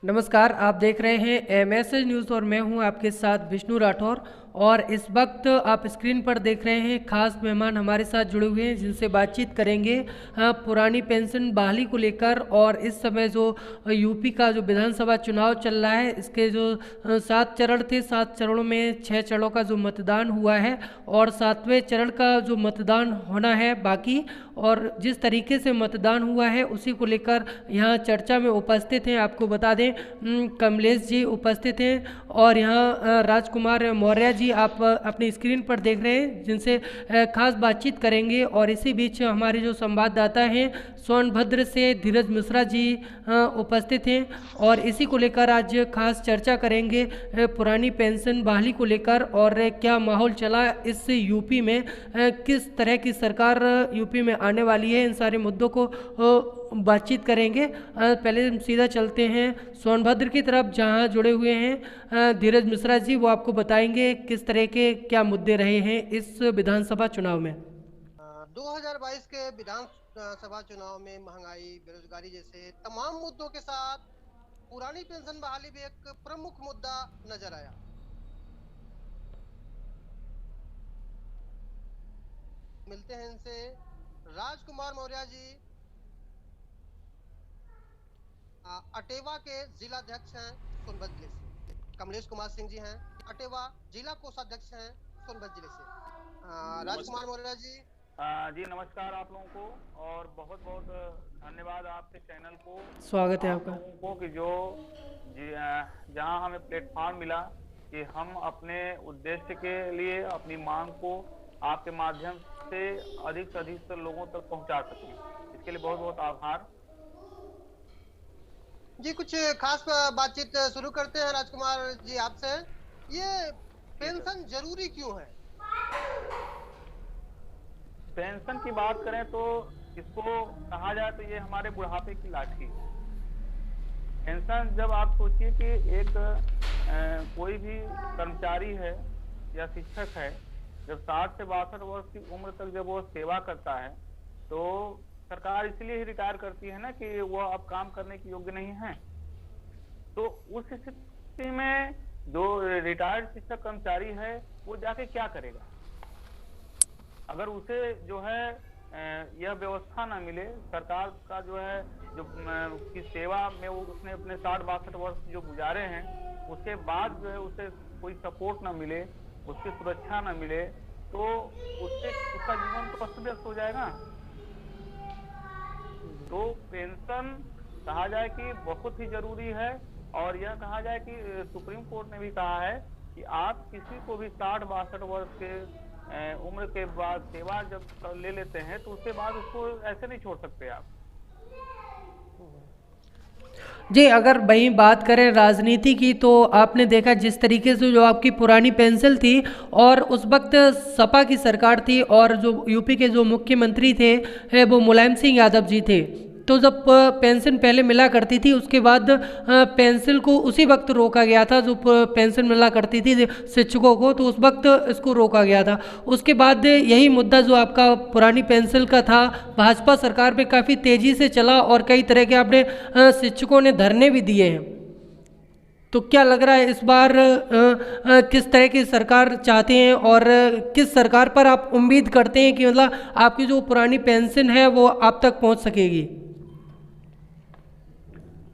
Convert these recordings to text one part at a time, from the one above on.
नमस्कार, आप देख रहे हैं एमएसएज न्यूज़ और मैं हूं आपके साथ विष्णु राठौर। और इस वक्त आप स्क्रीन पर देख रहे हैं खास मेहमान हमारे साथ जुड़े हुए हैं जिनसे बातचीत करेंगे पुरानी पेंशन बहाली को लेकर। और इस समय जो यूपी का जो विधानसभा चुनाव चल रहा है, इसके जो 7 चरण थे, 7 चरणों में 6 चरणों का जो मतदान हुआ है और 7वें चरण का जो मतदान होना है बाकी। और जिस तरीके से मतदान हुआ है उसी को लेकर यहाँ चर्चा में उपस्थित हैं। आपको बता दें कमलेश जी उपस्थित हैं और यहाँ राजकुमार मौर्य जी आप अपनी स्क्रीन पर देख रहे हैं जिनसे खास बातचीत करेंगे। और इसी बीच हमारे जो संवाददाता हैं सोनभद्र से धीरज मिश्रा जी उपस्थित हैं और इसी को लेकर आज खास चर्चा करेंगे पुरानी पेंशन बहाली को लेकर। और क्या माहौल चला इस यूपी में, किस तरह की सरकार यूपी में आने वाली है, इन सारे मुद्दों को बातचीत करेंगे। पहले हम सीधा चलते हैं सोनभद्र की तरफ जहां जुड़े हुए हैं धीरज मिश्रा जी। वो आपको बताएंगे किस तरह के क्या मुद्दे रहे हैं इस विधानसभा चुनाव में। 2022 के विधानसभा चुनाव में महंगाई, बेरोजगारी जैसे तमाम मुद्दों के साथ पुरानी पेंशन बहाली भी एक प्रमुख मुद्दा नजर आया। मिलते हैं इनसे। राजकुमार मौर्य जी अटेवा के जिलाध्यक्ष हैं सोनभद्र जिले से। कमलेश कुमार सिंह जी हैं अटेवा जिला कोषाध्यक्ष हैं सोनभद्र जिले से। राजकुमार मौर्य जी जी नमस्कार आप लोगों को और बहुत बहुत धन्यवाद आपके चैनल को, स्वागत है आप आपका। लोगों को कि जो जहां हमें प्लेटफॉर्म मिला कि हम अपने उद्देश्य के लिए अपनी मांग को आपके माध्यम से अधिक लोगों तक पहुंचा सकें, इसके लिए बहुत बहुत आभार जी। कुछ खास बातचीत शुरू करते हैं राजकुमार जी आपसे। ये पेंशन जरूरी क्यों है? पेंशन की बात करें तो इसको कहा जाए तो ये हमारे बुढ़ापे की लाठी है। पेंशन जब आप सोचिए कि एक कोई भी कर्मचारी है या शिक्षक है, जब 60 से 62 वर्ष की उम्र तक जब वो सेवा करता है तो सरकार इसलिए ही रिटायर करती है ना कि वो अब काम करने के योग्य नहीं है। तो उस स्थिति में जो रिटायर्ड शिक्षक कर्मचारी है वो जाके क्या करेगा? अगर उसे जो है यह व्यवस्था ना मिले, सरकार का जो है जो की सेवा में वो उसने अपने 60-62 वर्ष जो गुजारे हैं उसके बाद जो है उसे कोई सपोर्ट ना मिले, उसकी सुरक्षा ना मिले, तो उससे उसका जीवन तो अस्त व्यस्त हो जाएगा। तो पेंशन कहा जाए कि बहुत ही जरूरी है। और यह कहा जाए कि सुप्रीम कोर्ट ने भी कहा है कि आप किसी को भी 60-62 वर्ष के उम्र के बाद सेवा जब ले लेते हैं तो उसके बाद उसको ऐसे नहीं छोड़ सकते आप। जी, अगर वही बात करें राजनीति की तो आपने देखा जिस तरीके से जो आपकी पुरानी पेंशन थी और उस वक्त सपा की सरकार थी और जो यूपी के जो मुख्यमंत्री थे वो मुलायम सिंह यादव जी थे। तो जब पेंशन पहले मिला करती थी उसके बाद पेंशन को उसी वक्त रोका गया था जो पेंशन मिला करती थी शिक्षकों को, तो उस वक्त इसको रोका गया था। उसके बाद यही मुद्दा जो आपका पुरानी पेंशन का था भाजपा सरकार पे काफ़ी तेज़ी से चला और कई तरह के आपने शिक्षकों ने धरने भी दिए हैं। तो क्या लग रहा है इस बार किस तरह की सरकार चाहते हैं और किस सरकार पर आप उम्मीद करते हैं कि मतलब आपकी जो पुरानी पेंशन है वो आप तक पहुंच सकेगी?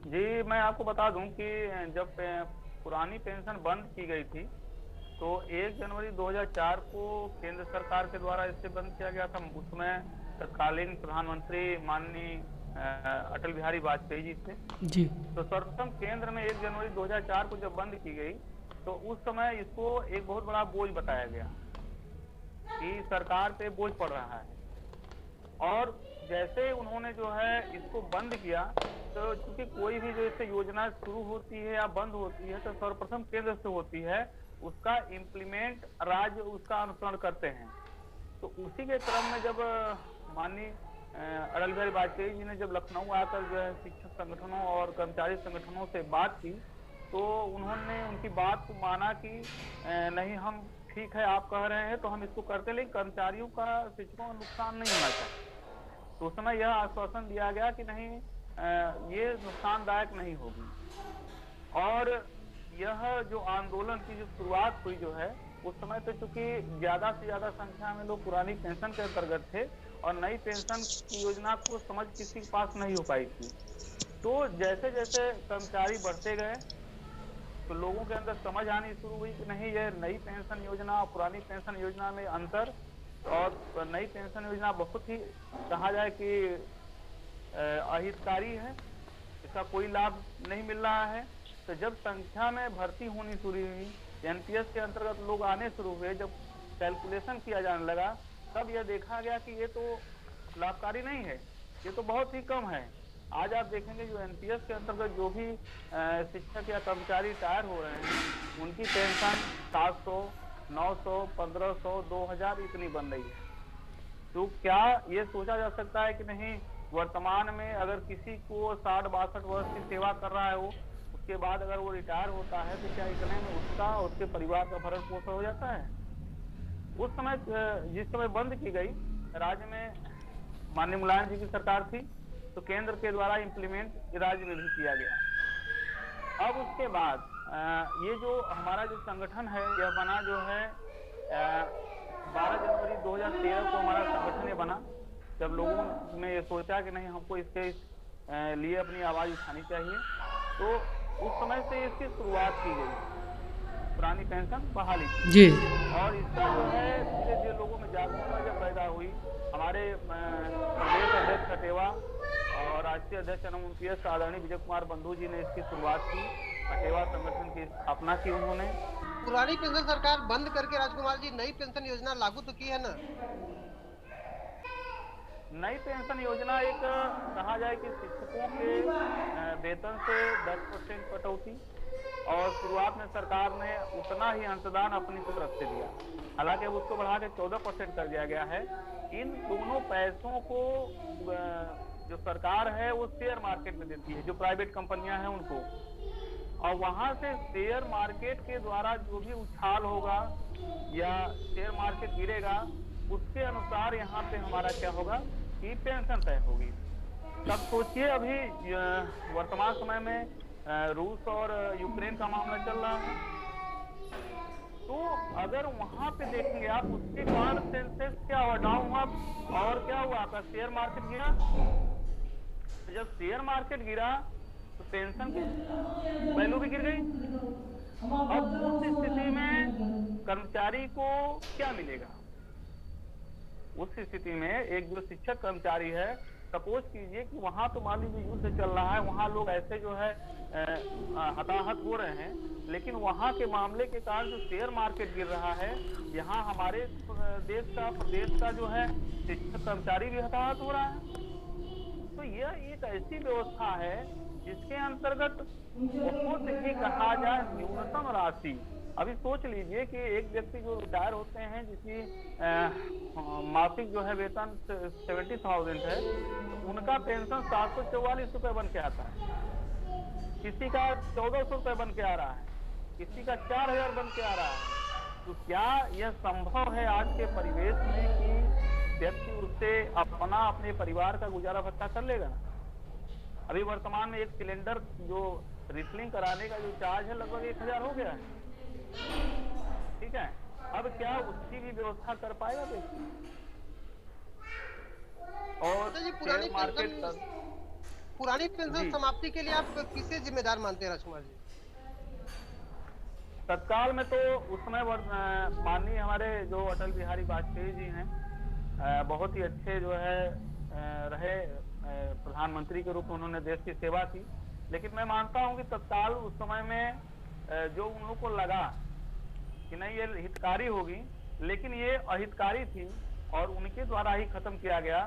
जी, मैं आपको बता दूं कि जब पुरानी पेंशन बंद की गई थी तो 1 जनवरी 2004 को केंद्र सरकार के द्वारा इसे बंद किया गया था। उसमें तत्कालीन प्रधानमंत्री माननीय अटल बिहारी वाजपेयी जी थे जी। तो सर्वप्रथम केंद्र में 1 जनवरी 2004 को जब बंद की गई तो उस समय इसको एक बहुत बड़ा बोझ बताया गया कि सरकार पे बोझ पड़ रहा है। और जैसे उन्होंने जो है इसको बंद किया तो चूंकि कोई भी जैसे योजना शुरू होती है या बंद होती है तो सर्वप्रथम केंद्र से होती है, उसका इम्प्लीमेंट राज्य उसका अनुसरण करते हैं। तो उसी के क्रम में जब माननीय अटल बिहारी वाजपेयी जी ने जब लखनऊ आकर जो है शिक्षक संगठनों और कर्मचारी संगठनों से बात की तो उन्होंने उनकी बात को माना कि नहीं, हम ठीक है आप कह रहे हैं तो हम इसको करते, लेकिन कर्मचारियों का, शिक्षकों का नुकसान नहीं होना चाहिए। तो उस समय यह आश्वासन दिया गया कि नहीं, ये नुकसानदायक नहीं होगी। और यह जो आंदोलन की जो शुरुआत हुई जो है, उस समय तो चूंकि ज्यादा से ज्यादा संख्या में लोग पुरानी पेंशन के अंतर्गत थे और नई पेंशन की योजना को समझ किसी के पास नहीं हो पाई थी। तो जैसे जैसे कर्मचारी बढ़ते गए तो लोगों के अंदर समझ आनी शुरू हुई कि नहीं, ये नई पेंशन योजना और पुरानी पेंशन योजना में अंतर, और नई पेंशन योजना बहुत ही कहा जाए कि अहितकारी है, इसका कोई लाभ नहीं मिल रहा है। तो जब संख्या में भर्ती होनी शुरू हुई, एनपीएस के अंतर्गत लोग आने शुरू हुए, जब कैलकुलेशन किया जाने लगा, तब यह देखा गया कि ये तो लाभकारी नहीं है, ये तो बहुत ही कम है। आज आप देखेंगे जो एनपीएस के अंतर्गत जो भी शिक्षक या कर्मचारी रिटायर हो रहे हैं, उनकी पेंशन 700, 900, 1500, 2000 इतनी बन रही है। तो क्या ये सोचा जा सकता है कि नहीं, वर्तमान में अगर किसी को 60-62 वर्ष की सेवा कर रहा है, वो उसके बाद अगर वो रिटायर होता है, तो क्या इतने में उसका और उसके परिवार का भरण पोषण हो जाता है? उस समय जिस समय बंद की गई, राज्य में माननीय मुलायम जी की सरकार थी, तो केंद्र के द्वारा इम्प्लीमेंट राज्य में भी किया गया। अब उसके बाद ये जो हमारा जो संगठन है, यह बना जो है 12 जनवरी 2013 को हमारा संगठन ये बना, जब लोगों ने ये सोचा कि नहीं, हमको इसके लिए अपनी आवाज उठानी चाहिए। तो उस समय से इसकी शुरुआत की गई, पुरानी पेंशन बहाली जी। और इसका जो है धीरे धीरे लोगों में जागरूकता जब पैदा हुई, हमारे प्रदेश अध्यक्ष अटेवा और राष्ट्रीय अध्यक्ष एनपीएस आदरणीय विजय कुमार बंधु जी ने इसकी शुरुआत की, अटेवा संगठन की स्थापना की उन्होंने। पुरानी पेंशन सरकार बंद करके राजकुमार जी नई पेंशन योजना लागू तो की है ना? नई पेंशन योजना एक कहा जाए कि शिक्षकों के वेतन से 10% कटौती, और शुरुआत में सरकार ने उतना ही अंशदान अपनी तरफ से दिया, हालांकि अब उसको बढ़ा के 14% कर दिया गया है। इन दोनों पैसों को जो सरकार है वो शेयर मार्केट में देती है, जो प्राइवेट कंपनियां हैं उनको, और वहां से शेयर मार्केट के द्वारा जो भी उछाल होगा या शेयर मार्केट गिरेगा, उसके अनुसार यहाँ पे हमारा क्या होगा कि पेंशन तय होगी। तब सोचिए, अभी वर्तमान समय में रूस और यूक्रेन का मामला चल रहा है, तो अगर वहां पे देखेंगे आप, उसके बाद सेंसेक्स क्या हुआ, डाउन हुआ, और क्या हुआ, आपका शेयर मार्केट गिरा। तो जब शेयर मार्केट गिरा तो पेंशन की वैल्यू भी गिर गई। अब उस स्थिति में कर्मचारी को क्या मिलेगा? उस स्थिति में एक जो शिक्षक कर्मचारी है, सपोज कीजिए कि वहां तो मान लीजिए युद्ध चल रहा है, वहां लोग ऐसे जो है हताहत हो रहे हैं, लेकिन वहां के मामले के कारण जो शेयर मार्केट गिर रहा है, यहाँ हमारे देश का, प्रदेश का जो है शिक्षक कर्मचारी भी हताहत हो रहा है। तो यह एक ऐसी व्यवस्था है जिसके अंतर्गत बहुत ही कहा जाए न्यूनतम राशि, अभी सोच लीजिए कि एक व्यक्ति जो रिटायर होते हैं, जिसकी मासिक जो है वेतन 70,000 है, उनका पेंशन 744 रुपए बन के आता है, किसी का 1400 रुपए बन के आ रहा है, किसी का 4000 बन के आ रहा है। तो क्या यह संभव है आज के परिवेश में कि व्यक्ति उससे अपने परिवार का गुजारा भत्ता कर लेगा? अभी वर्तमान में एक सिलेंडर जो रिफिलिंग कराने का जो चार्ज है लगभग 1000 हो गया है, ठीक है। अब क्या उसकी भी व्यवस्था कर पाएगा व्यक्ति? और जी, पुरानी पेंशन समाप्ति के लिए आप किसे जिम्मेदार मानते हैं राजकुमार जी? तत्काल में तो उस समय माननीय हमारे जो अटल बिहारी वाजपेयी जी हैं, बहुत ही अच्छे जो है रहे प्रधानमंत्री के रूप में, उन्होंने देश की सेवा की। लेकिन मैं मानता हूं कि तत्काल उस समय में जो उन लोगों को लगा कि नहीं ये हितकारी होगी, लेकिन ये अहितकारी थी और उनके द्वारा ही खत्म किया गया।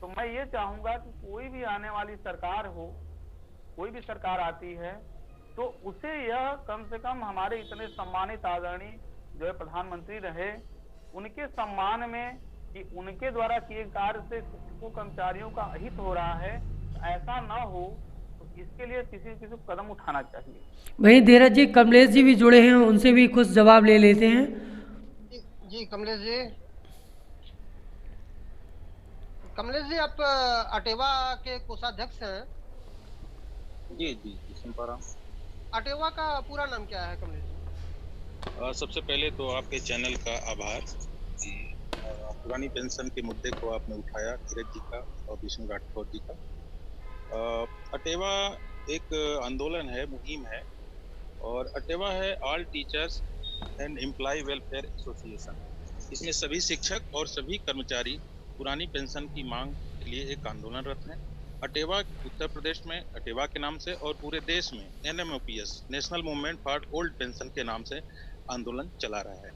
तो मैं ये चाहूंगा कि कोई भी आने वाली सरकार हो, कोई भी सरकार आती है, तो उसे यह कम से कम हमारे इतने सम्मानित आदरणीय जो है प्रधानमंत्री रहे, उनके सम्मान में कि उनके द्वारा किए कार्य से शिक्षकों कर्मचारियों का अहित हो रहा है, ऐसा ना हो, तो इसके लिए किसी को कदम उठाना चाहिए। वहीं धीरज जी, कमलेश जी भी जुड़े हैं, उनसे भी कुछ जवाब ले लेते हैं। जी कमलेश जी, आप अटेवा के कोषाध्यक्ष हैं, जी जी जी, सुन पा रहा हूँ। अटेवा का पूरा नाम क्या है कमलेश जी? सबसे पहले तो आपके चैनल का आभार कि पुरानी पेंशन के मुद्दे को आपने उठाया, धीरज जी का और विष्णु राठौर जी का। अटेवा एक आंदोलन है, मुहिम है, और अटेवा है all teachers and employ welfare association. इसमें सभी शिक्षक और सभी कर्मचारी पुरानी पेंशन की मांग के लिए एक आंदोलनरत हैं। अटेवा उत्तर प्रदेश में अटेवा के नाम से और पूरे देश में NMOPS national movement for old pension के नाम से आंदोलन चला रहा है।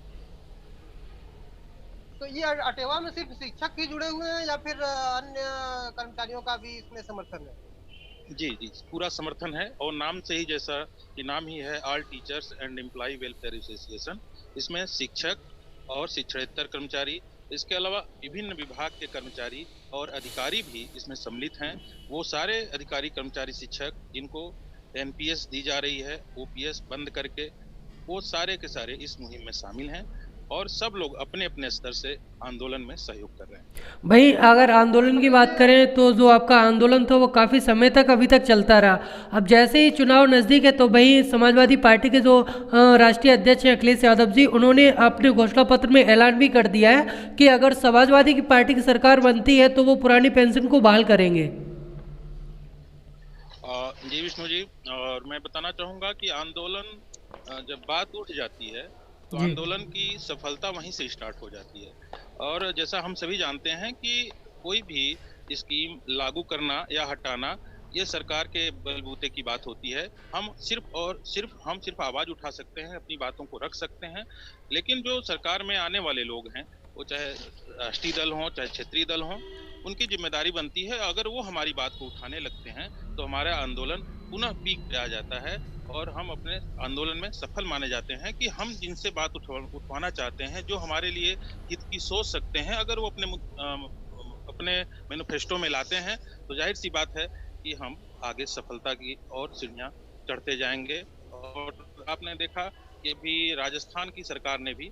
तो ये अटेवा में सिर्फ शिक्षक ही जुड़े हुए हैं या फिर अन्य कर्मचारियों का भी इसमें समर्थन है? जी जी, पूरा समर्थन है, और नाम से ही जैसा कि नाम ही है all teachers and employ welfare association, इसमें शिक्षक और शिक्षणेतर कर्मचारी, इसके अलावा विभिन्न विभाग के कर्मचारी और अधिकारी भी इसमें सम्मिलित हैं। वो सारे अधिकारी कर्मचारी शिक्षक जिनको NPS दी जा रही है, OPS बंद करके, वो सारे के सारे इस मुहिम में शामिल हैं और सब लोग अपने अपने स्तर से आंदोलन में सहयोग कर रहे हैं। भाई अगर आंदोलन की बात करें तो जो आपका आंदोलन था वो काफ़ी समय तक अभी तक चलता रहा। अब जैसे ही चुनाव नज़दीक है तो भाई समाजवादी पार्टी के जो राष्ट्रीय अध्यक्ष हैं अखिलेश यादव जी, उन्होंने अपने घोषणा पत्र में ऐलान भी कर दिया है कि अगर समाजवादी की पार्टी की सरकार बनती है तो वो पुरानी पेंशन को बहाल करेंगे। जी विष्णु जी, और मैं बताना चाहूँगा कि आंदोलन जब बात उठ जाती है तो जी आंदोलन की सफलता वहीं से स्टार्ट हो जाती है। और जैसा हम सभी जानते हैं कि कोई भी स्कीम लागू करना या हटाना ये सरकार के बलबूते की बात होती है। हम सिर्फ आवाज उठा सकते हैं, अपनी बातों को रख सकते हैं, लेकिन जो सरकार में आने वाले लोग हैं, वो चाहे राष्ट्रीय दल हों चाहे क्षेत्रीय दल हों, उनकी जिम्मेदारी बनती है। अगर वो हमारी बात को उठाने लगते हैं तो हमारा आंदोलन पुनः पीक पे आ जाता है और हम अपने आंदोलन में सफल माने जाते हैं कि हम जिनसे बात उठवाना चाहते हैं, जो हमारे लिए हित की सोच सकते हैं, अगर वो अपने मैनिफेस्टो में लाते हैं तो जाहिर सी बात है कि हम आगे सफलता की और सीढ़ियां चढ़ते जाएंगे। और आपने देखा कि भी राजस्थान की सरकार ने भी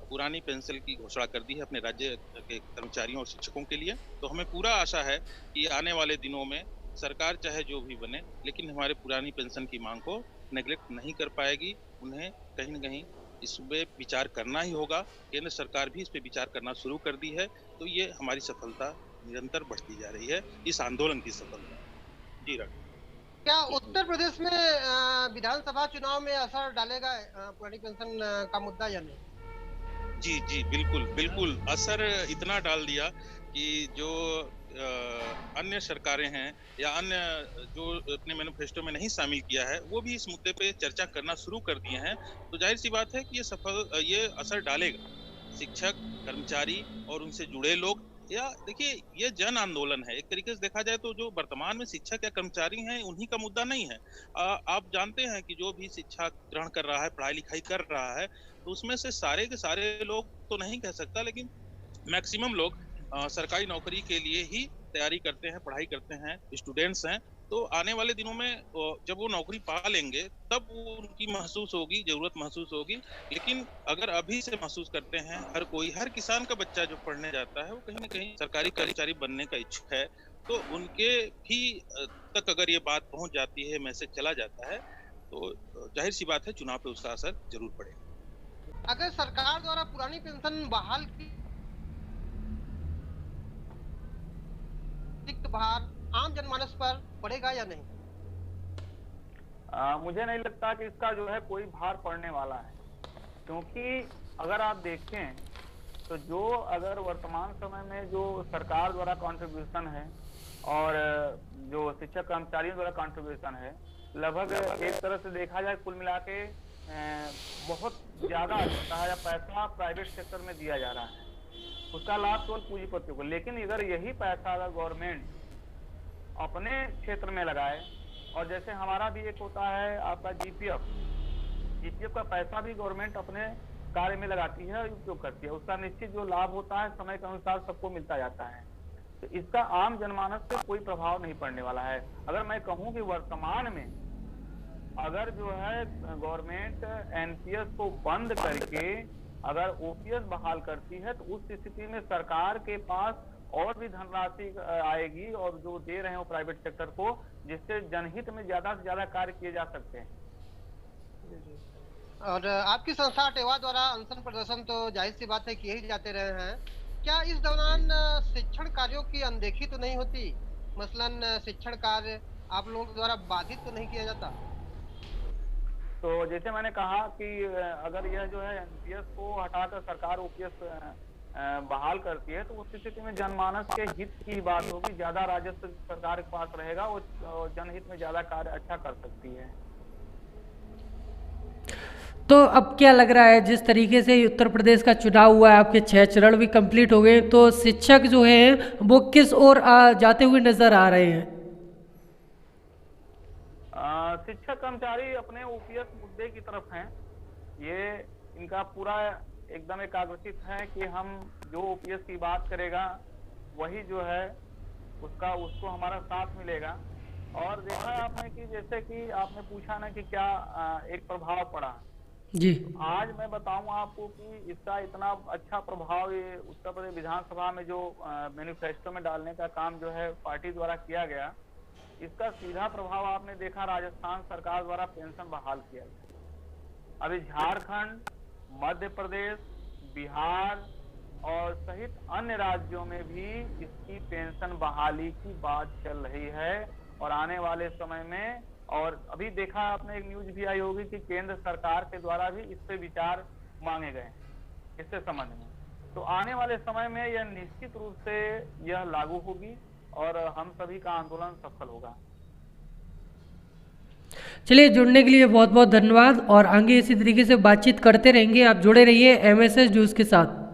पुरानी पेंशन की घोषणा कर दी है अपने राज्य के कर्मचारियों और शिक्षकों के लिए। तो हमें पूरा आशा है कि आने वाले दिनों में सरकार चाहे जो भी बने, लेकिन हमारे पुरानी पेंशन की मांग को नेग्लेक्ट नहीं कर पाएगी। उन्हें कहीं न कहीं इस पे विचार करना ही होगा। केंद्र सरकार भी इस पे विचार करना शुरू कर दी है। तो ये हमारी सफलता निरंतर बढ़ती जा रही है, इस आंदोलन की सफलता। जी राघव। क्या उत्तर प्रदेश में विधानसभा चुनाव में असर डालेगा पुरानी पेंशन का मुद्दा या नहीं? जी जी, बिल्कुल बिल्कुल, असर इतना डाल दिया कि जो अन्य सरकारें हैं या अन्य जो अपने मैनिफेस्टो में नहीं शामिल किया है, वो भी इस मुद्दे पे चर्चा करना शुरू कर दिए हैं। तो जाहिर सी बात है कि ये असर डालेगा। शिक्षक, कर्मचारी और उनसे जुड़े लोग, या देखिए ये जन आंदोलन है। एक तरीके से देखा जाए तो जो वर्तमान में शिक्षक या कर्मचारी हैं, उन्हीं का मुद्दा नहीं है। आप जानते हैं कि जो भी शिक्षा ग्रहण कर रहा है, पढ़ाई लिखाई कर रहा है, तो उसमें से सारे के सारे लोग तो नहीं कह सकता, लेकिन मैक्सिमम लोग सरकारी नौकरी के लिए ही तैयारी करते हैं, पढ़ाई करते हैं, स्टूडेंट्स हैं। तो आने वाले दिनों में जब वो नौकरी पा लेंगे तब वो उनकी महसूस होगी, जरूरत महसूस होगी। लेकिन अगर अभी से महसूस करते हैं, हर किसान का बच्चा जो पढ़ने जाता है वो कहीं ना कहीं सरकारी कर्मचारी बनने का इच्छुक है, तो उनके भी तक अगर ये बात पहुंच जाती है, मैसेज चला जाता है, तो जाहिर सी बात है चुनाव पे उसका असर जरूर पड़ेगा। अगर सरकार द्वारा पुरानी पेंशन बहाल की अतिरिक्त भार आम जनमानस पर पड़ेगा या नहीं? मुझे नहीं लगता कि इसका जो है कोई भार पड़ने वाला है, क्योंकि अगर आप देखें तो जो अगर वर्तमान समय में जो सरकार द्वारा कंट्रीब्यूशन है और जो शिक्षक कर्मचारियों द्वारा कंट्रीब्यूशन है, लगभग एक तरह से देखा जाए कुल मिला के बहुत ज्यादा पैसा प्राइवेट सेक्टर में दिया जा रहा है, उसका लाभ केवल पूंजीपतियों को। लेकिन अगर यही पैसा अगर गवर्नमेंट अपने क्षेत्र में लगाए, और जैसे हमारा भी एक होता है आपका जीपीएफ का पैसा भी गवर्नमेंट अपने कार्य में लगाती है और उपयोग करती है, उसका निश्चित जो लाभ होता है समय के अनुसार सबको मिलता जाता है। तो इसका आम जनमानस पे कोई प्रभाव नहीं पड़ने वाला है। अगर मैं कहूं कि वर्तमान में अगर जो है गवर्नमेंट एनपीएस को बंद करके अगर ओपीएस बहाल करती है, तो उस स्थिति में सरकार के पास और भी धनराशि आएगी और जो दे रहे हैं वो प्राइवेट सेक्टर को, जिससे जनहित में ज्यादा से ज्यादा कार्य किए जा सकते हैं। और आपकी संस्था अटेवा द्वारा अनशन प्रदर्शन तो जाहिर सी बात है किए ही जाते रहे हैं, क्या इस दौरान शिक्षण कार्यों की अनदेखी तो नहीं होती? मसलन शिक्षण कार्य आप लोगों द्वारा बाधित तो नहीं किया जाता? तो जैसे मैंने कहा कि अगर यह जो है एनपीएस को हटाकर सरकार ओपीएस बहाल करती है, तो उस स्थिति में जनमानस के हित की बात होगी, ज्यादा राजस्व सरकार के पास रहेगा, वो जनहित में ज्यादा कार्य अच्छा कर सकती है। तो अब क्या लग रहा है, जिस तरीके से उत्तर प्रदेश का चुनाव हुआ है, आपके 6 चरण भी कंप्लीट हो गए, तो शिक्षक जो हैं वो किस ओर जाते हुए नजर आ रहे हैं? शिक्षक कर्मचारी अपने ओपीएस मुद्दे की तरफ हैं। ये इनका पूरा एकदम एकाग्रचित है कि हम जो ओपीएस की बात करेगा वही जो है उसको हमारा साथ मिलेगा। और देखा आपने कि जैसे कि आपने पूछा ना कि क्या एक प्रभाव पड़ा जी, आज मैं बताऊं आपको कि इसका इतना अच्छा प्रभाव ये उत्तर प्रदेश विधानसभा में जो मैनिफेस्टो में डालने का काम जो है पार्टी द्वारा किया गया, इसका सीधा प्रभाव आपने देखा राजस्थान सरकार द्वारा पेंशन बहाल किया गया। अभी झारखंड, मध्य प्रदेश, बिहार और सहित अन्य राज्यों में भी इसकी पेंशन बहाली की बात चल रही है और आने वाले समय में, और अभी देखा आपने एक न्यूज भी आई होगी कि केंद्र सरकार के द्वारा भी इस पे विचार मांगे गए इससे संबंध में। तो आने वाले समय में यह निश्चित रूप से यह लागू होगी और हम सभी का आंदोलन सफल होगा। चलिए, जुड़ने के लिए बहुत बहुत धन्यवाद और आगे इसी तरीके से बातचीत करते रहेंगे। आप जुड़े रहिए एमएसएस न्यूज़ के साथ।